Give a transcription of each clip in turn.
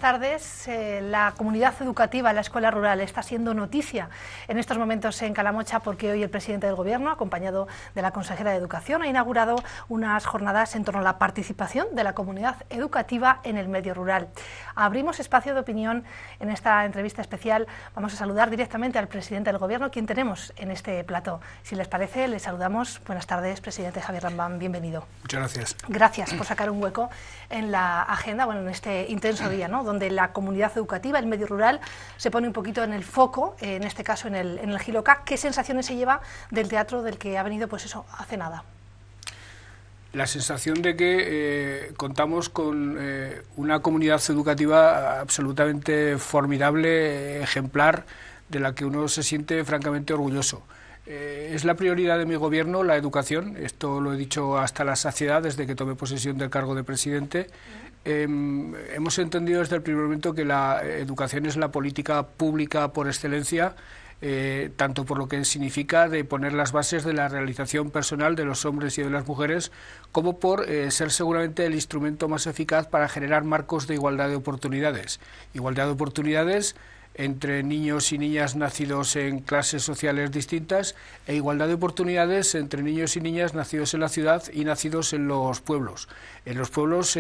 tardes. La comunidad educativa en la escuela rural está siendo noticia en estos momentos en Calamocha porque hoy el presidente del Gobierno, acompañado de la consejera de Educación, ha inaugurado unas jornadas en torno a la participación de la comunidad educativa en el medio rural. Abrimos espacio de opinión en esta entrevista especial. Vamos a saludar directamente al presidente del Gobierno, quien tenemos en este plató. Si les parece, les saludamos. Buenas tardes, presidente Javier Rambán, bienvenido. Muchas gracias. Gracias por sacar un hueco en la agenda, en este intenso día, donde la comunidad educativa, el medio rural, se pone un poquito en el foco, en este caso en el Giloca. ¿Qué sensaciones se lleva del teatro del que ha venido, pues eso, hace nada? La sensación de que contamos con una comunidad educativa absolutamente formidable, ejemplar, de la que uno se siente francamente orgulloso. Es la prioridad de mi gobierno la educación, esto lo he dicho hasta la saciedad desde que tomé posesión del cargo de presidente. Hemos entendido desde el primer momento que la educación es la política pública por excelencia, tanto por lo que significa de poner las bases de la realización personal de los hombres y de las mujeres, como por ser seguramente el instrumento más eficaz para generar marcos de igualdad de oportunidades. Igualdad de oportunidades entre niños y niñas nacidos en clases sociales distintas e igualdad de oportunidades entre niños y niñas nacidos en la ciudad y nacidos en los pueblos. En los pueblos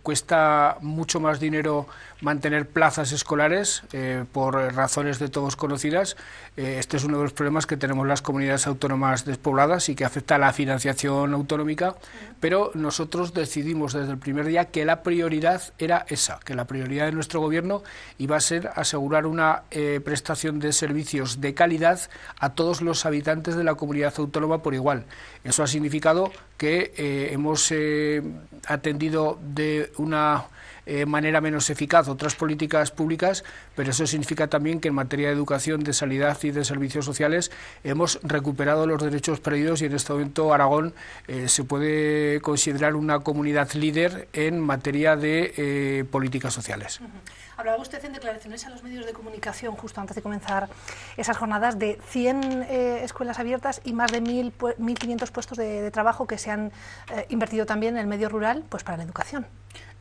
cuesta mucho más dinero mantener plazas escolares por razones de todos conocidas. Este es uno de los problemas que tenemos las comunidades autónomas despobladas y que afecta a la financiación autonómica, pero nosotros decidimos desde el primer día que la prioridad era esa, que la prioridad de nuestro gobierno iba a ser asegurar una prestación de servicios de calidad a todos los habitantes de la comunidad autónoma por igual. Eso ha significado que hemos atendido de una manera menos eficaz otras políticas públicas, pero eso significa también que en materia de educación, de sanidad y de servicios sociales hemos recuperado los derechos perdidos y en este momento Aragón se puede considerar una comunidad líder en materia de políticas sociales. Hablaba usted en declaraciones a los medios de comunicación justo antes de comenzar esas jornadas de 100 escuelas abiertas y más de 1.500 puestos de trabajo que se han invertido también en el medio rural, pues para la educación.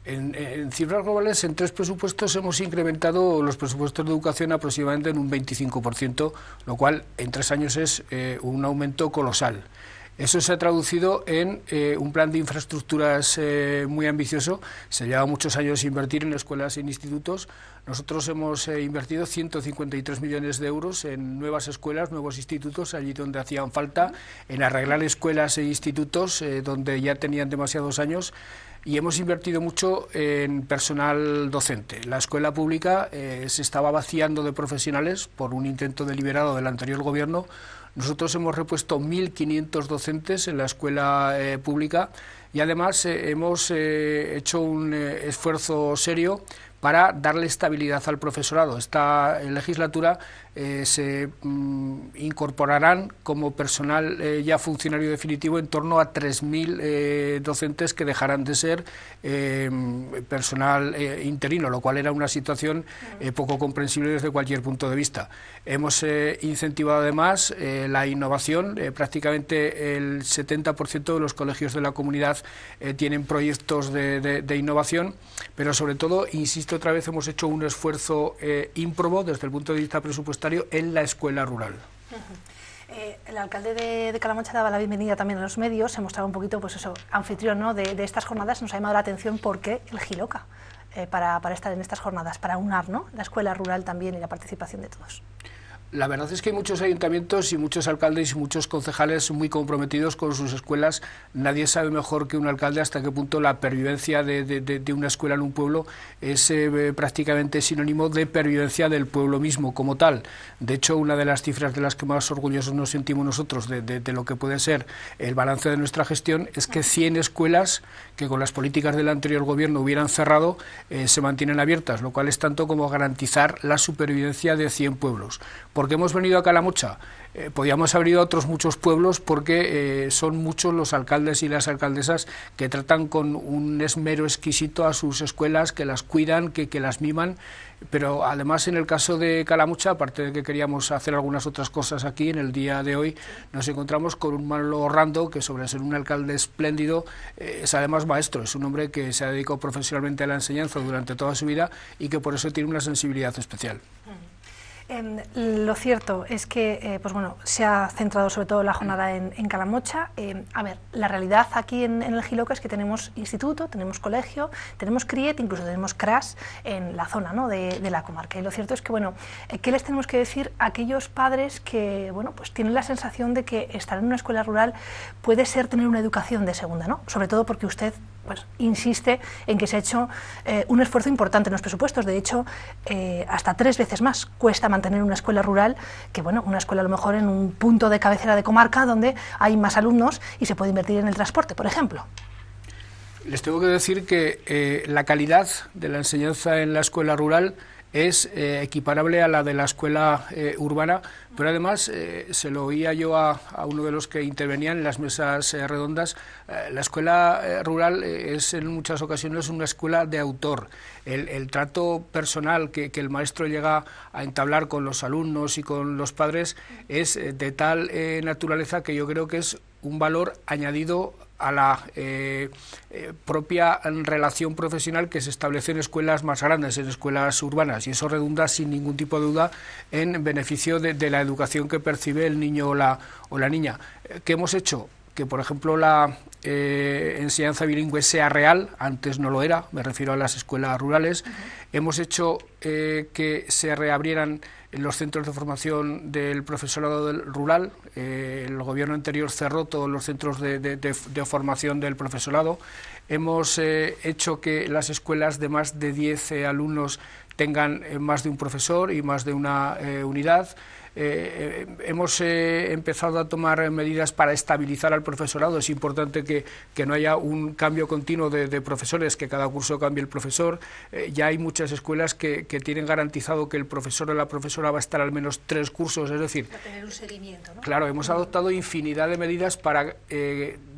En cifras globales, en 3 presupuestos hemos incrementado los presupuestos de educación aproximadamente en un 25%, lo cual en 3 años es un aumento colosal. Eso se ha traducido en un plan de infraestructuras muy ambicioso. Se lleva muchos años invertir en escuelas e en institutos. Nosotros hemos invertido 153 millones de euros en nuevas escuelas, nuevos institutos, allí donde hacían falta, en arreglar escuelas e institutos donde ya tenían demasiados años. Y hemos invertido mucho en personal docente. La escuela pública se estaba vaciando de profesionales por un intento deliberado del anterior gobierno. Nosotros hemos repuesto 1.500 docentes en la escuela pública y además hemos hecho un esfuerzo serio para darle estabilidad al profesorado. Esta legislatura se incorporarán como personal ya funcionario definitivo en torno a 3.000 docentes que dejarán de ser personal interino, lo cual era una situación poco comprensible desde cualquier punto de vista. Hemos incentivado además la innovación. Prácticamente el 70% de los colegios de la comunidad tienen proyectos de innovación, pero sobre todo, insisto otra vez, hemos hecho un esfuerzo ímprobo desde el punto de vista presupuestario en la escuela rural. El alcalde de Calamocha daba la bienvenida también a los medios, se mostraba un poquito, pues eso, anfitrión, de estas jornadas. Nos ha llamado la atención por qué el Giloca para estar en estas jornadas, para unar, la escuela rural también y la participación de todos. La verdad es que hay muchos ayuntamientos y muchos alcaldes y muchos concejales muy comprometidos con sus escuelas. Nadie sabe mejor que un alcalde hasta qué punto la pervivencia de una escuela en un pueblo es prácticamente sinónimo de pervivencia del pueblo mismo como tal. De hecho, una de las cifras de las que más orgullosos nos sentimos nosotros de lo que puede ser el balance de nuestra gestión es que 100 escuelas que con las políticas del anterior gobierno hubieran cerrado se mantienen abiertas, lo cual es tanto como garantizar la supervivencia de 100 pueblos. ¿Por ¿Por qué hemos venido a Calamocha? Podíamos haber ido a otros muchos pueblos porque son muchos los alcaldes y las alcaldesas que tratan con un esmero exquisito a sus escuelas, que las cuidan, que las miman, pero además en el caso de Calamocha, aparte de que queríamos hacer algunas otras cosas aquí, en el día de hoy nos encontramos con un Manolo Orlando, que sobre ser un alcalde espléndido, es además maestro, es un hombre que se ha dedicado profesionalmente a la enseñanza durante toda su vida y que por eso tiene una sensibilidad especial. Lo cierto es que pues bueno, se ha centrado sobre todo la jornada en Calamocha. A ver, la realidad aquí en el Jiloca es que tenemos instituto, tenemos colegio, tenemos CRIET, incluso tenemos CRAS en la zona, ¿no?, de la comarca. Y lo cierto es que, bueno, ¿qué les tenemos que decir a aquellos padres que, bueno, pues tienen la sensación de que estar en una escuela rural puede ser tener una educación de segunda, ¿no? Sobre todo porque usted pues insiste en que se ha hecho un esfuerzo importante en los presupuestos. De hecho, hasta 3 veces más cuesta mantener una escuela rural que, bueno, una escuela a lo mejor en un punto de cabecera de comarca donde hay más alumnos y se puede invertir en el transporte, por ejemplo. Les tengo que decir que la calidad de la enseñanza en la escuela rural es equiparable a la de la escuela urbana, pero además se lo oía yo a uno de los que intervenían en las mesas redondas. La escuela rural es en muchas ocasiones una escuela de autor. El trato personal que el maestro llega a entablar con los alumnos y con los padres es de tal naturaleza que yo creo que es un valor añadido a la propia relación profesional que se establece en escuelas más grandes, en escuelas urbanas, y eso redunda sin ningún tipo de duda en beneficio de la educación que percibe el niño o la niña. ¿Qué hemos hecho? Que, por ejemplo, la enseñanza bilingüe sea real, antes no lo era, me refiero a las escuelas rurales. Hemos hecho que se reabrieran los centros de formación del profesorado rural. El gobierno anterior cerró todos los centros de formación del profesorado. Hemos hecho que las escuelas de más de 10 alumnos tengan más de un profesor y más de una unidad. Hemos empezado a tomar medidas para estabilizar al profesorado. Es importante que no haya un cambio continuo de profesores, que cada curso cambie el profesor. Ya hay muchas escuelas que tienen garantizado que el profesor o la profesora va a estar al menos 3 cursos, es decir, para tener un seguimiento, ¿no? Claro, hemos adoptado infinidad de medidas para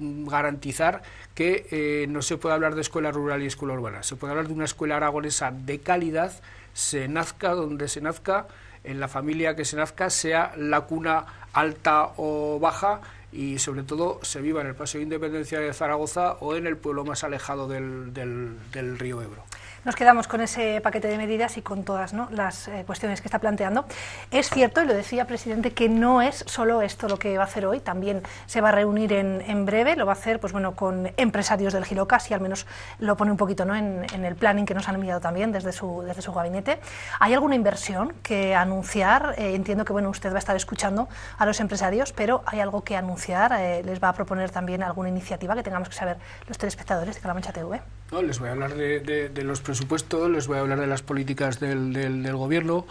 garantizar que no se puede hablar de escuela rural y escuela urbana. Se puede hablar de una escuela aragonesa de calidad, se nazca donde se nazca, en la familia que se nazca, sea la cuna alta o baja, y sobre todo se viva en el Paseo de Independencia de Zaragoza o en el pueblo más alejado del río Ebro. Nos quedamos con ese paquete de medidas y con todas, ¿no?, las cuestiones que está planteando. Es cierto, y lo decía, presidente, que no es solo esto lo que va a hacer hoy, también se va a reunir en breve, lo va a hacer pues bueno, con empresarios del Jiloca, así al menos lo pone un poquito, ¿no?, en el planning que nos han enviado también desde su gabinete. ¿Hay alguna inversión que anunciar? Entiendo que bueno, usted va a estar escuchando a los empresarios, pero ¿hay algo que anunciar? ¿Les va a proponer también alguna iniciativa que tengamos que saber los telespectadores de Calamocha TV? No, les voy a hablar de los presupuestos, les voy a hablar de las políticas del gobierno.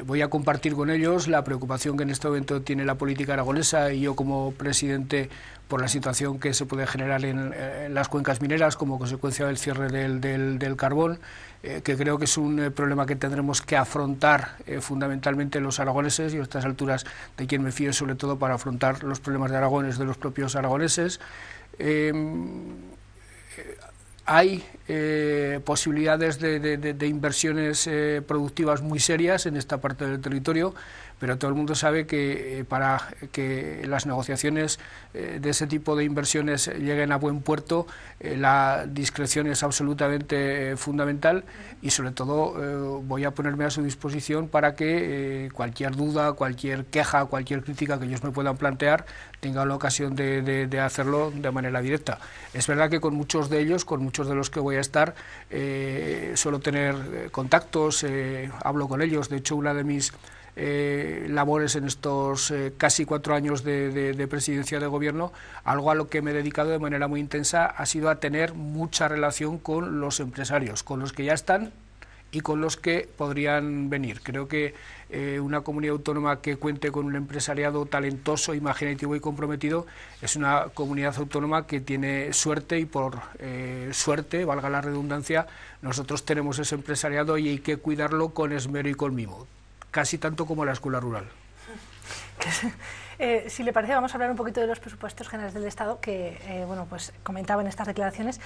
Voy a compartir con ellos la preocupación que en este momento tiene la política aragonesa y yo como presidente por la situación que se puede generar en las cuencas mineras como consecuencia del cierre del carbón, que creo que es un problema que tendremos que afrontar fundamentalmente los aragoneses, y a estas alturas de quien me fío sobre todo para afrontar los problemas de Aragón es de los propios aragoneses. Hay posibilidades de inversiones productivas muy serias en esta parte del territorio, pero todo el mundo sabe que para que las negociaciones de ese tipo de inversiones lleguen a buen puerto, la discreción es absolutamente fundamental, y sobre todo voy a ponerme a su disposición para que cualquier duda, cualquier queja, cualquier crítica que ellos me puedan plantear, tengan la ocasión de hacerlo de manera directa. Es verdad que con muchos de ellos, con muchos de los que voy a estar, suelo tener contactos, hablo con ellos. De hecho, una de mis labores en estos casi 4 años de presidencia de gobierno, algo a lo que me he dedicado de manera muy intensa ha sido a tener mucha relación con los empresarios, con los que ya están y con los que podrían venir. Creo que una comunidad autónoma que cuente con un empresariado talentoso, imaginativo y comprometido es una comunidad autónoma que tiene suerte, y por suerte, valga la redundancia, nosotros tenemos ese empresariado y hay que cuidarlo con esmero y con mimo, casi tanto como la escuela rural. Si le parece, vamos a hablar un poquito de los presupuestos generales del Estado que, bueno, pues comentaba en estas declaraciones.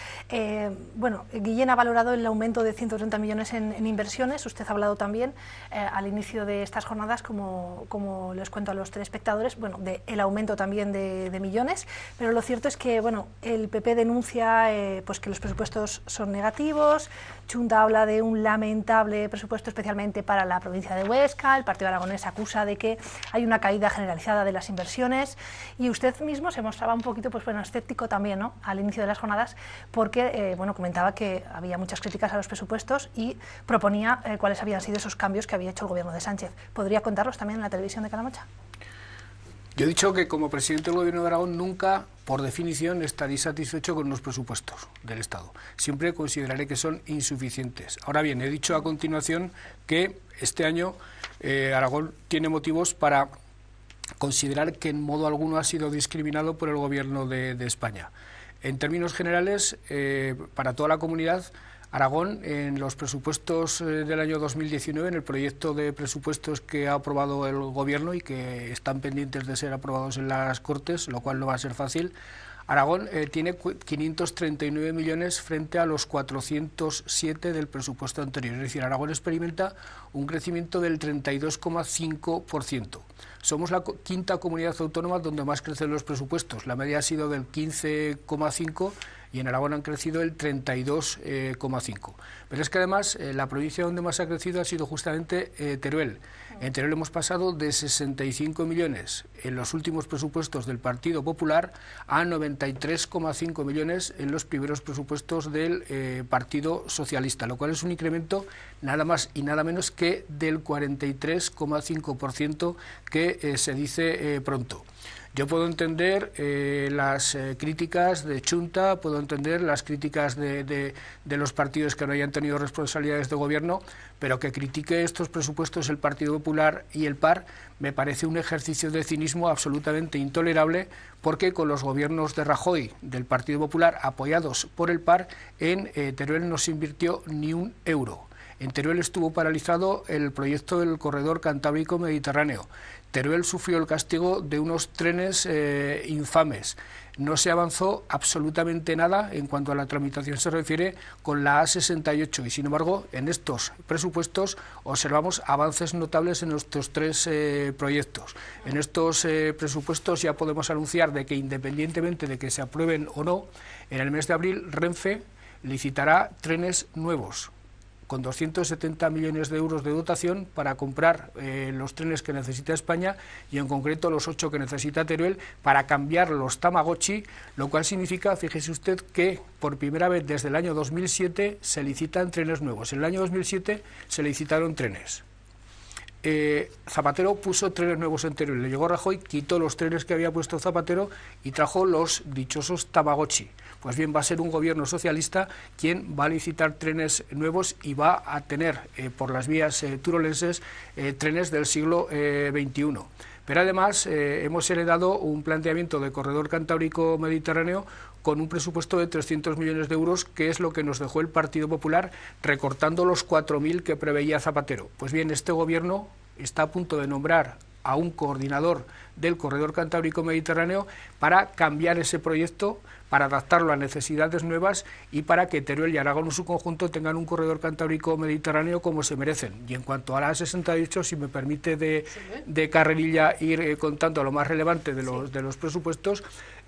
Bueno, Guillén ha valorado el aumento de 130 millones en inversiones. Usted ha hablado también al inicio de estas jornadas, como les cuento a los telespectadores, bueno, del aumento también de millones, pero lo cierto es que, bueno, el PP denuncia pues que los presupuestos son negativos. Chunta habla de un lamentable presupuesto, especialmente para la provincia de Huesca. El Partido Aragonés acusa de que hay una caída generalizada de las inversiones, y usted mismo se mostraba un poquito, pues bueno, escéptico también, ¿no?, al inicio de las jornadas, porque bueno, comentaba que había muchas críticas a los presupuestos y proponía cuáles habían sido esos cambios que había hecho el gobierno de Sánchez. ¿Podría contarlos también en la televisión de Calamocha? Yo he dicho que como presidente del Gobierno de Aragón nunca, por definición, estaré satisfecho con los presupuestos del Estado. Siempre consideraré que son insuficientes. Ahora bien, he dicho a continuación que este año Aragón tiene motivos para considerar que en modo alguno ha sido discriminado por el Gobierno de España. En términos generales, para toda la comunidad, Aragón, en los presupuestos del año 2019, en el proyecto de presupuestos que ha aprobado el Gobierno y que están pendientes de ser aprobados en las Cortes, lo cual no va a ser fácil, Aragón tiene 539 millones frente a los 407 del presupuesto anterior. Es decir, Aragón experimenta un crecimiento del 32,5%. Somos la quinta comunidad autónoma donde más crecen los presupuestos. La media ha sido del 15,5% y en Aragón han crecido el 32,5%. Pero es que además la provincia donde más ha crecido ha sido justamente Teruel. En Teruel hemos pasado de 65 millones en los últimos presupuestos del Partido Popular a 93,5 millones en los primeros presupuestos del Partido Socialista, lo cual es un incremento nada más y nada menos que del 43,5% que se dice pronto. Yo puedo entender las críticas de Chunta, puedo entender las críticas de los partidos que no hayan tenido responsabilidades de gobierno, pero que critique estos presupuestos el Partido Popular y el PAR me parece un ejercicio de cinismo absolutamente intolerable, porque con los gobiernos de Rajoy, del Partido Popular, apoyados por el PAR, en Teruel no se invirtió ni un euro. En Teruel estuvo paralizado el proyecto del corredor Cantábrico-Mediterráneo. Teruel sufrió el castigo de unos trenes infames. No se avanzó absolutamente nada en cuanto a la tramitación se refiere con la A68 y, sin embargo, en estos presupuestos observamos avances notables en nuestros tres proyectos. En estos presupuestos ya podemos anunciar de que, independientemente de que se aprueben o no, en el mes de abril Renfe licitará trenes nuevos, con 270 millones de euros de dotación para comprar los trenes que necesita España y en concreto los 8 que necesita Teruel para cambiar los Tamagotchi, lo cual significa, fíjese usted, que por primera vez desde el año 2007 se licitan trenes nuevos. En el año 2007 se licitaron trenes. Zapatero puso trenes nuevos en Teruel, le llegó Rajoy, quitó los trenes que había puesto Zapatero y trajo los dichosos Tamagotchi. Pues bien, va a ser un gobierno socialista quien va a licitar trenes nuevos y va a tener por las vías turolenses trenes del siglo XXI. Pero además hemos heredado un planteamiento de corredor Cantábrico-Mediterráneo con un presupuesto de 300 millones de euros, que es lo que nos dejó el Partido Popular, recortando los 4.000 que preveía Zapatero. Pues bien, este gobierno está a punto de nombrar a un coordinador del corredor Cantábrico-Mediterráneo para cambiar ese proyecto, para adaptarlo a necesidades nuevas y para que Teruel y Aragón en su conjunto tengan un corredor Cantábrico-Mediterráneo como se merecen. Y en cuanto a la A68, si me permite de carrerilla ir contando lo más relevante de los presupuestos,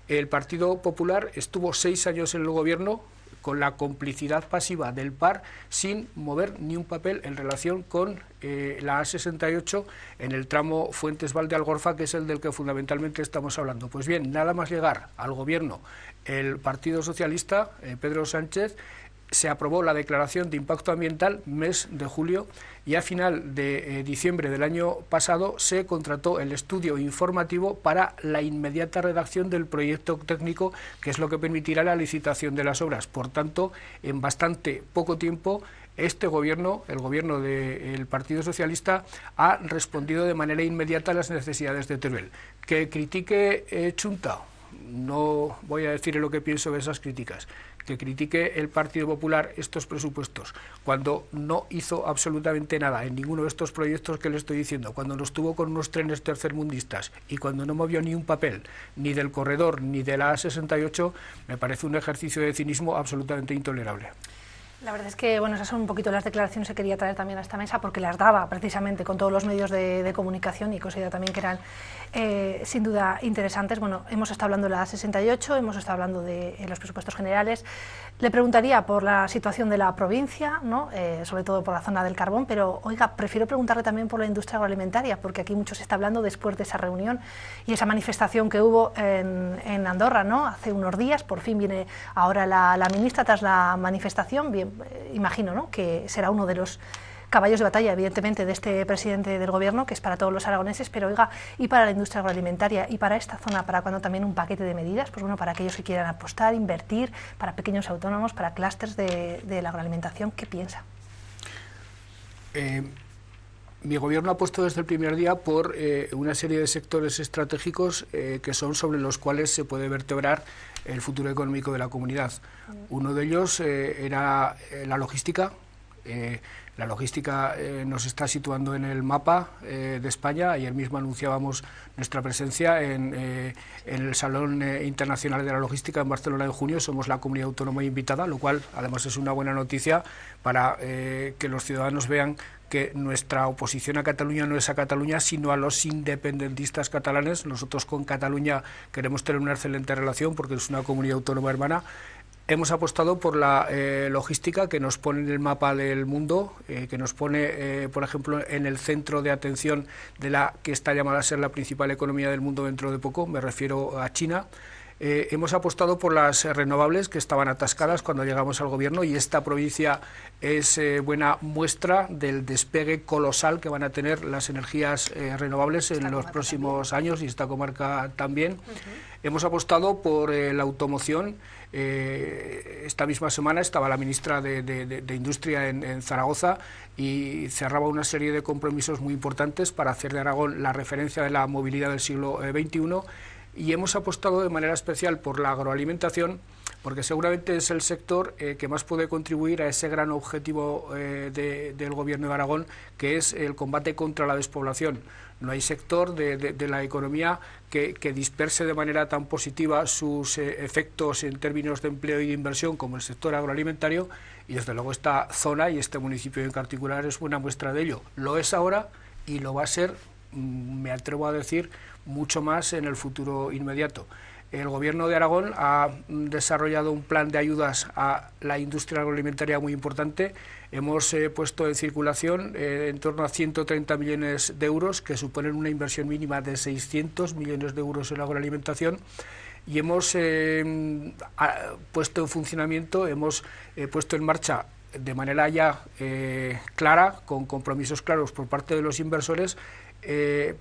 el Partido Popular estuvo 6 años en el gobierno con la complicidad pasiva del PAR, sin mover ni un papel en relación con la A68 en el tramo Fuentes-Valdealgorfa, que es el del que fundamentalmente estamos hablando. Pues bien, nada más llegar al gobierno el Partido Socialista, Pedro Sánchez, se aprobó la declaración de impacto ambiental mes de julio y a final de diciembre del año pasado se contrató el estudio informativo para la inmediata redacción del proyecto técnico, que es lo que permitirá la licitación de las obras. Por tanto, en bastante poco tiempo, este gobierno, el gobierno del Partido Socialista, ha respondido de manera inmediata a las necesidades de Teruel. Que critique Chunta, no voy a decir lo que pienso de esas críticas. que critique el Partido Popular estos presupuestos, cuando no hizo absolutamente nada en ninguno de estos proyectos que le estoy diciendo, cuando nos tuvo con unos trenes tercermundistas y cuando no movió ni un papel, ni del corredor ni de la A68, me parece un ejercicio de cinismo absolutamente intolerable. La verdad es que, bueno, esas son un poquito las declaraciones que quería traer también a esta mesa, porque las daba precisamente con todos los medios de comunicación y considero también que eran sin duda interesantes. Bueno, hemos estado hablando de la 68, hemos estado hablando de los presupuestos generales. Le preguntaría por la situación de la provincia, ¿no? Sobre todo por la zona del carbón, pero, oiga, prefiero preguntarle también por la industria agroalimentaria, porque aquí mucho se está hablando después de esa reunión y esa manifestación que hubo en Andorra, ¿no? Hace unos días. Por fin viene ahora la ministra tras la manifestación. Bien, imagino, ¿no?, que será uno de los caballos de batalla, evidentemente, de este presidente del Gobierno, que es para todos los aragoneses, pero oiga, y para la industria agroalimentaria, y para esta zona, ¿para cuándo también un paquete de medidas? Pues bueno, para aquellos que quieran apostar, invertir, para pequeños autónomos, para clústeres de la agroalimentación, ¿qué piensa? Mi Gobierno ha puesto desde el primer día por una serie de sectores estratégicos que son sobre los cuales se puede vertebrar el futuro económico de la comunidad. Uno de ellos era la logística. La logística nos está situando en el mapa de España. Ayer mismo anunciábamos nuestra presencia en el Salón Internacional de la Logística en Barcelona en junio. Somos la comunidad autónoma invitada, lo cual además es una buena noticia para que los ciudadanos vean que nuestra oposición a Cataluña no es a Cataluña, sino a los independentistas catalanes. Nosotros con Cataluña queremos tener una excelente relación porque es una comunidad autónoma hermana. Hemos apostado por la logística, que nos pone en el mapa del mundo, que nos pone, por ejemplo, en el centro de atención de la que está llamada a ser la principal economía del mundo dentro de poco, me refiero a China. Hemos apostado por las renovables, que estaban atascadas cuando llegamos al Gobierno, y esta provincia es buena muestra del despegue colosal que van a tener las energías renovables en los próximos años, y esta comarca también. Hemos apostado por la automoción. Esta misma semana estaba la ministra de Industria en Zaragoza y cerraba una serie de compromisos muy importantes para hacer de Aragón la referencia de la movilidad del siglo XXI. Y hemos apostado de manera especial por la agroalimentación, porque seguramente es el sector que más puede contribuir a ese gran objetivo del Gobierno de Aragón, que es el combate contra la despoblación. No hay sector de la economía que disperse de manera tan positiva sus efectos en términos de empleo y de inversión como el sector agroalimentario, y desde luego esta zona y este municipio en particular es buena muestra de ello. Lo es ahora y lo va a ser, me atrevo a decir, mucho más en el futuro inmediato. El Gobierno de Aragón ha desarrollado un plan de ayudas a la industria agroalimentaria muy importante. Hemos puesto en circulación en torno a 130 millones de euros, que suponen una inversión mínima de 600 millones de euros en la agroalimentación. Y hemos puesto en funcionamiento, hemos puesto en marcha de manera ya clara, con compromisos claros por parte de los inversores,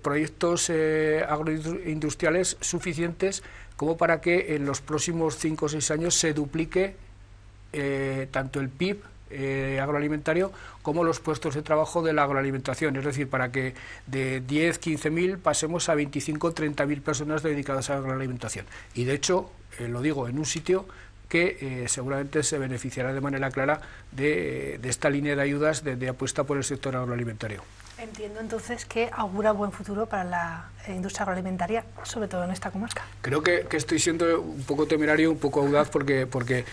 proyectos agroindustriales suficientes como para que en los próximos 5 o 6 años se duplique tanto el PIB agroalimentario como los puestos de trabajo de la agroalimentación, es decir, para que de 10, 15.000 pasemos a 25, 30.000 personas dedicadas a la agroalimentación. Y de hecho, lo digo, en un sitio que seguramente se beneficiará de manera clara de esta línea de ayudas de apuesta por el sector agroalimentario. Entiendo entonces que augura buen futuro para la industria agroalimentaria, sobre todo en esta comarca. Creo que estoy siendo un poco temerario, un poco audaz, porque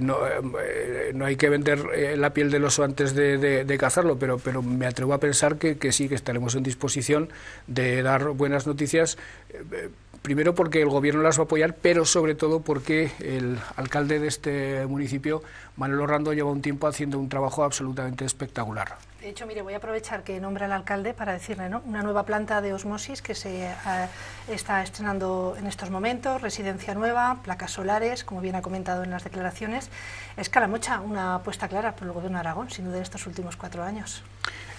no hay que vender la piel del oso antes de cazarlo, pero me atrevo a pensar que sí, que estaremos en disposición de dar buenas noticias. Primero porque el Gobierno las va a apoyar, pero sobre todo porque el alcalde de este municipio, Manuel Orrando, lleva un tiempo haciendo un trabajo absolutamente espectacular. De hecho, mire, voy a aprovechar que nombra al alcalde para decirle, ¿no?, una nueva planta de osmosis que se está estrenando en estos momentos, residencia nueva, placas solares, como bien ha comentado en las declaraciones. Es Calamocha una apuesta clara por el Gobierno de Aragón, sin duda, en estos últimos 4 años.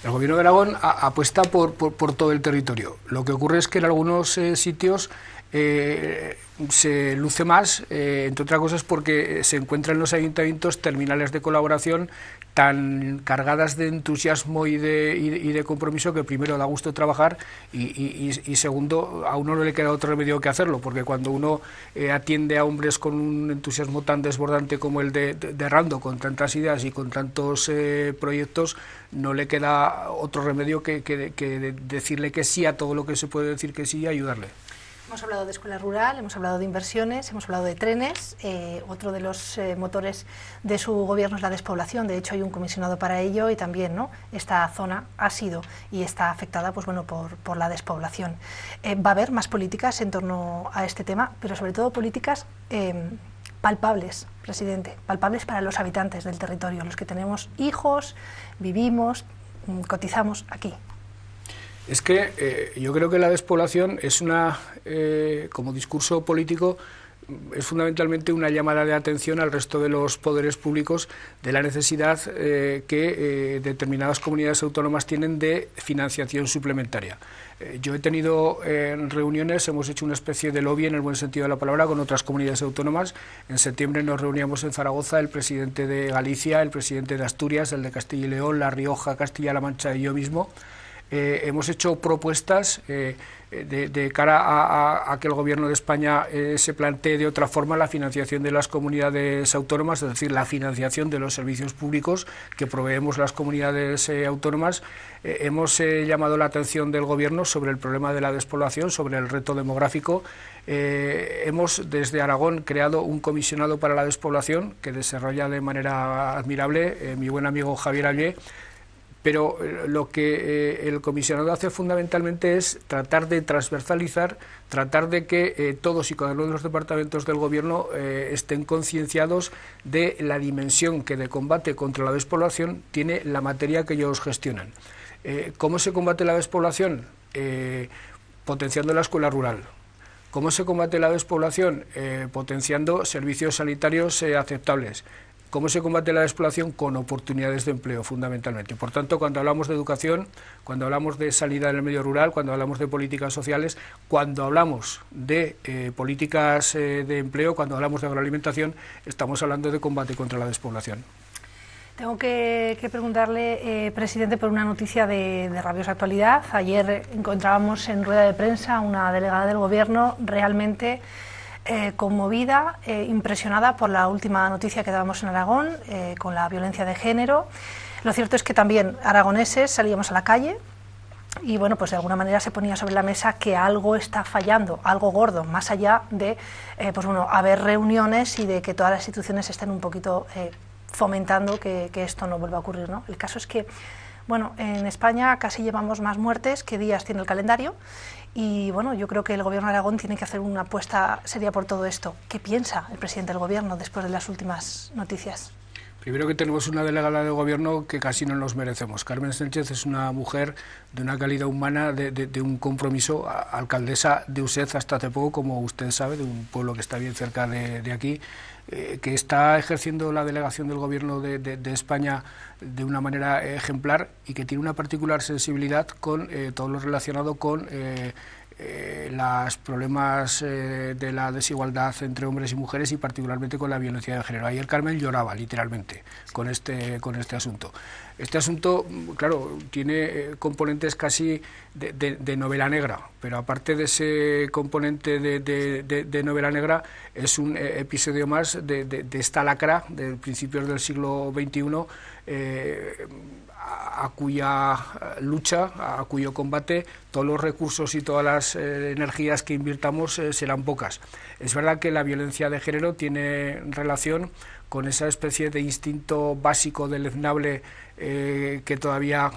El Gobierno de Aragón apuesta por todo el territorio. Lo que ocurre es que en algunos sitios se luce más, entre otras cosas porque se encuentran en los ayuntamientos terminales de colaboración tan cargadas de entusiasmo y de compromiso que primero da gusto trabajar y segundo, a uno no le queda otro remedio que hacerlo, porque cuando uno atiende a hombres con un entusiasmo tan desbordante como el de Rando, con tantas ideas y con tantos proyectos, no le queda otro remedio que decirle que sí a todo lo que se puede decir que sí y ayudarle. Hemos hablado de escuela rural, hemos hablado de inversiones, hemos hablado de trenes. Otro de los motores de su gobierno es la despoblación. De hecho, hay un comisionado para ello y también, ¿no?, esta zona ha sido y está afectada, pues bueno, por la despoblación. Va a haber más políticas en torno a este tema, pero sobre todo políticas palpables, presidente, palpables para los habitantes del territorio, los que tenemos hijos, vivimos, cotizamos aquí. Es que yo creo que la despoblación es como discurso político, es fundamentalmente una llamada de atención al resto de los poderes públicos de la necesidad que determinadas comunidades autónomas tienen de financiación suplementaria. Yo he tenido reuniones, hemos hecho una especie de lobby en el buen sentido de la palabra con otras comunidades autónomas. En septiembre nos reuníamos en Zaragoza el presidente de Galicia, el presidente de Asturias, el de Castilla y León, La Rioja, Castilla-La Mancha y yo mismo. Hemos hecho propuestas de cara a que el Gobierno de España se plantee de otra forma la financiación de las comunidades autónomas, es decir, la financiación de los servicios públicos que proveemos las comunidades autónomas. Hemos llamado la atención del Gobierno sobre el problema de la despoblación, sobre el reto demográfico. Hemos desde Aragón creado un comisionado para la despoblación que desarrolla de manera admirable mi buen amigo Javier Allé. Pero lo que el comisionado hace fundamentalmente es tratar de transversalizar, tratar de que todos y cada uno de los departamentos del Gobierno estén concienciados de la dimensión que de combate contra la despoblación tiene la materia que ellos gestionan. ¿Cómo se combate la despoblación? Potenciando la escuela rural. ¿Cómo se combate la despoblación? Potenciando servicios sanitarios aceptables. ¿Cómo se combate la despoblación? Con oportunidades de empleo, fundamentalmente. Por tanto, cuando hablamos de educación, cuando hablamos de sanidad en el medio rural, cuando hablamos de políticas sociales, cuando hablamos de políticas de empleo, cuando hablamos de agroalimentación, estamos hablando de combate contra la despoblación. Tengo que preguntarle, presidente, por una noticia de rabiosa actualidad. Ayer encontrábamos en rueda de prensa una delegada del Gobierno realmente conmovida, impresionada por la última noticia que dábamos en Aragón, con la violencia de género. Lo cierto es que también aragoneses salíamos a la calle y bueno, pues de alguna manera se ponía sobre la mesa que algo está fallando, algo gordo, más allá de pues bueno, haber reuniones y de que todas las instituciones estén un poquito fomentando que esto no vuelva a ocurrir, ¿no? El caso es que, bueno, en España casi llevamos más muertes que días tiene el calendario. Y bueno, yo creo que el Gobierno de Aragón tiene que hacer una apuesta seria por todo esto. ¿Qué piensa el presidente del Gobierno después de las últimas noticias? Primero que tenemos una delegada del Gobierno que casi no nos merecemos. Carmen Sánchez es una mujer de una calidad humana, de un compromiso, alcaldesa de Used hasta hace poco, como usted sabe, de un pueblo que está bien cerca de aquí, que está ejerciendo la delegación del Gobierno de España de una manera ejemplar y que tiene una particular sensibilidad con todo lo relacionado con los problemas de la desigualdad entre hombres y mujeres y particularmente con la violencia de género. Ayer Carmen lloraba literalmente con este asunto. Este asunto, claro, tiene componentes casi de novela negra, pero aparte de ese componente de novela negra, es un episodio más de esta lacra de principios del siglo XXI, a cuya lucha, a cuyo combate, todos los recursos y todas las energías que invirtamos serán pocas. Es verdad que la violencia de género tiene relación con esa especie de instinto básico deleznable que todavía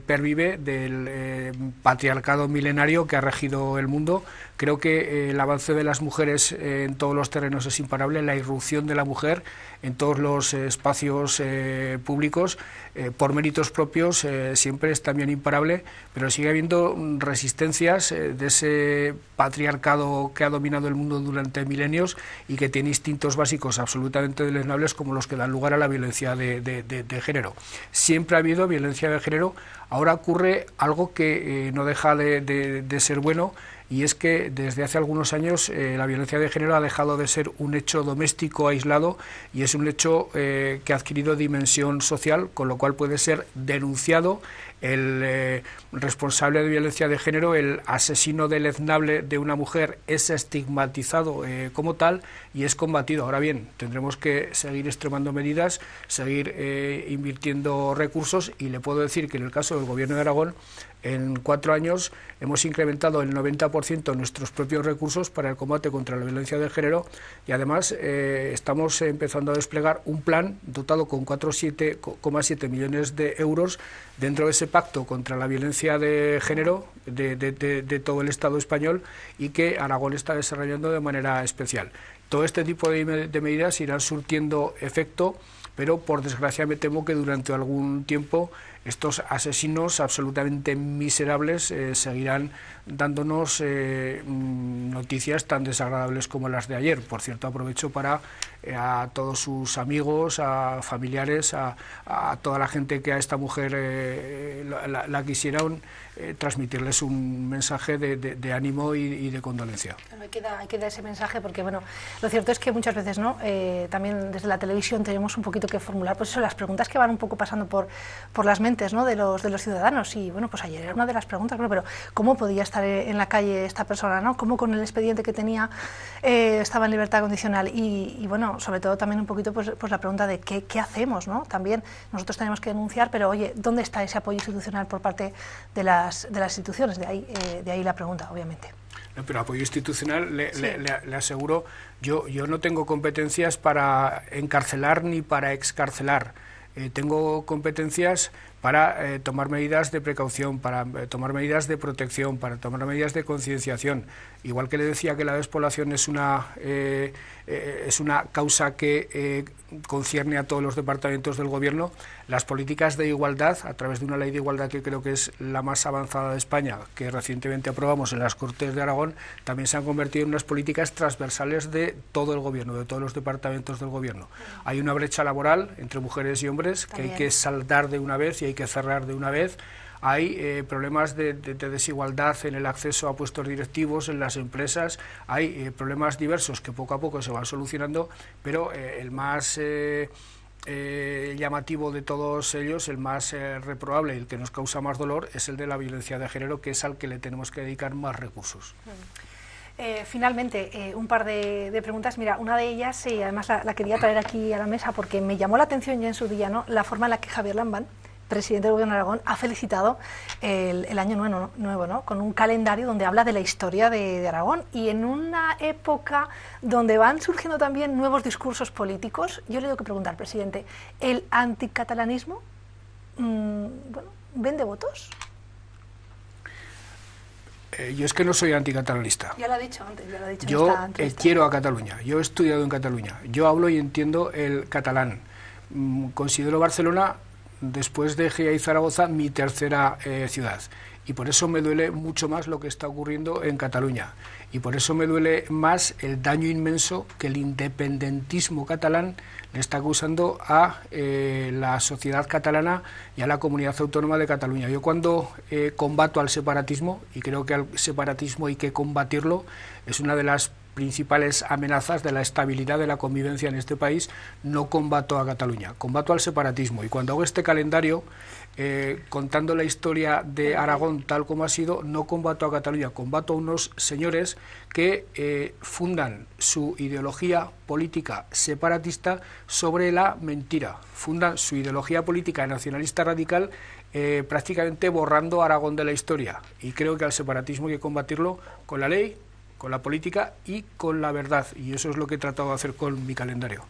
pervive del patriarcado milenario que ha regido el mundo. Creo que el avance de las mujeres en todos los terrenos es imparable, la irrupción de la mujer en todos los espacios públicos, por méritos propios, siempre es también imparable, pero sigue habiendo resistencias de ese patriarcado que ha dominado el mundo durante milenios y que tiene instintos básicos absolutamente deleznables como los que dan lugar a la violencia de género. Siempre ha habido violencia de género, ahora ocurre algo que no deja de ser bueno, y es que desde hace algunos años la violencia de género ha dejado de ser un hecho doméstico aislado y es un hecho que ha adquirido dimensión social, con lo cual puede ser denunciado. El responsable de violencia de género, el asesino deleznable de una mujer, es estigmatizado como tal y es combatido. Ahora bien, tendremos que seguir extremando medidas, seguir invirtiendo recursos, y le puedo decir que en el caso del Gobierno de Aragón, en 4 años hemos incrementado el 90% nuestros propios recursos para el combate contra la violencia de género, y además estamos empezando a desplegar un plan dotado con 4,7 millones de euros dentro de ese pacto contra la violencia de género de todo el Estado español, y que Aragón está desarrollando de manera especial. Todo este tipo de medidas irán surtiendo efecto, pero por desgracia me temo que durante algún tiempo estos asesinos absolutamente miserables seguirán dándonos noticias tan desagradables como las de ayer. Por cierto, aprovecho para a todos sus amigos, a familiares, a toda la gente que a esta mujer la quisieran, transmitirles un mensaje de ánimo y de condolencia. Bueno, hay que dar ese mensaje, porque bueno, lo cierto es que muchas veces, ¿no? También desde la televisión tenemos un poquito que formular, pues eso, las preguntas que van un poco pasando por las mentes, ¿no? de los ciudadanos. Y bueno, pues ayer era una de las preguntas, bueno, pero ¿cómo podía estar en la calle esta persona, ¿no? ¿Cómo con el expediente que tenía estaba en libertad condicional? Y bueno, sobre todo también un poquito pues la pregunta de qué hacemos, ¿no? También nosotros tenemos que denunciar, pero oye, ¿dónde está ese apoyo institucional por parte de las instituciones? De ahí la pregunta, obviamente. No, pero apoyo institucional, le aseguro, yo no tengo competencias para encarcelar ni para excarcelar. Tengo competencias para tomar medidas de precaución, para tomar medidas de protección, para tomar medidas de concienciación. Igual que le decía que la despoblación es una causa que concierne a todos los departamentos del Gobierno, las políticas de igualdad, a través de una ley de igualdad que creo que es la más avanzada de España, que recientemente aprobamos en las Cortes de Aragón, también se han convertido en unas políticas transversales de todo el Gobierno, de todos los departamentos del Gobierno. Hay una brecha laboral entre mujeres y hombres que hay que saldar de una vez y hay que cerrar de una vez. Hay problemas de desigualdad en el acceso a puestos directivos en las empresas, hay problemas diversos que poco a poco se van solucionando, pero el más llamativo de todos ellos, el más reprobable y el que nos causa más dolor, es el de la violencia de género, que es al que le tenemos que dedicar más recursos. Finalmente, un par de preguntas. Mira, una de ellas, y además la quería traer aquí a la mesa porque me llamó la atención ya en su día, ¿no? La forma en la que Javier Lambán, presidente del Gobierno de Aragón, ha felicitado el año nuevo, ¿no? Con un calendario donde habla de la historia de Aragón, y en una época donde van surgiendo también nuevos discursos políticos. Yo le tengo que preguntar, presidente, ¿el anticatalanismo vende votos? Yo es que no soy anticatalanista. Ya lo ha dicho antes, ya lo ha dicho. Yo quiero a Cataluña, yo he estudiado en Cataluña, yo hablo y entiendo el catalán. Considero Barcelona, después de Gijón y Zaragoza, mi tercera ciudad, y por eso me duele mucho más lo que está ocurriendo en Cataluña, y por eso me duele más el daño inmenso que el independentismo catalán le está causando a la sociedad catalana y a la comunidad autónoma de Cataluña. Yo cuando combato al separatismo, y creo que al separatismo hay que combatirlo, es una de las principales amenazas de la estabilidad de la convivencia en este país, no combato a Cataluña, combato al separatismo. Y cuando hago este calendario, contando la historia de Aragón tal como ha sido, no combato a Cataluña, combato a unos señores que fundan su ideología política separatista sobre la mentira, fundan su ideología política nacionalista radical prácticamente borrando a Aragón de la historia. Y creo que al separatismo hay que combatirlo con la ley, con la política y con la verdad, y eso es lo que he tratado de hacer con mi calendario.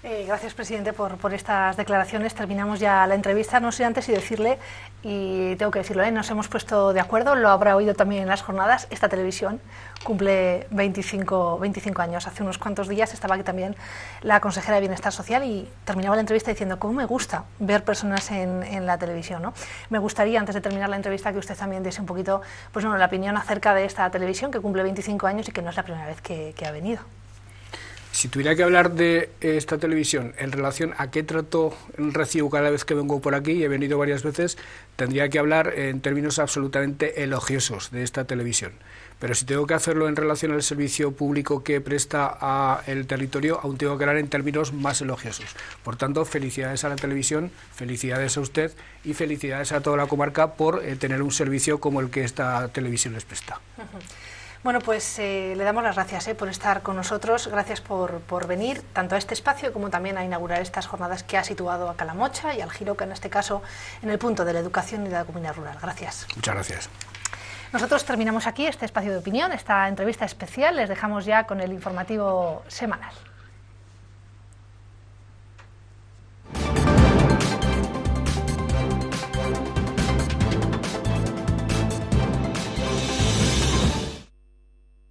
Gracias, presidente, por estas declaraciones. Terminamos ya la entrevista. No sé antes si decirle, y tengo que decirlo, nos hemos puesto de acuerdo, lo habrá oído también en las jornadas, esta televisión cumple 25 años. Hace unos cuantos días estaba aquí también la consejera de Bienestar Social y terminaba la entrevista diciendo cómo me gusta ver personas en la televisión, ¿no? Me gustaría, antes de terminar la entrevista, que usted también diese un poquito, pues bueno, la opinión acerca de esta televisión que cumple 25 años y que no es la primera vez que ha venido. Si tuviera que hablar de esta televisión en relación a qué trato recibo cada vez que vengo por aquí, y he venido varias veces, tendría que hablar en términos absolutamente elogiosos de esta televisión. Pero si tengo que hacerlo en relación al servicio público que presta al territorio, aún tengo que hablar en términos más elogiosos. Por tanto, felicidades a la televisión, felicidades a usted y felicidades a toda la comarca por tener un servicio como el que esta televisión les presta. Bueno, pues le damos las gracias por estar con nosotros, gracias por venir tanto a este espacio como también a inaugurar estas jornadas que ha situado a Calamocha y al Jiroca, en este caso, en el punto de la educación y de la comunidad rural. Gracias. Muchas gracias. Nosotros terminamos aquí este espacio de opinión, esta entrevista especial, les dejamos ya con el informativo semanal.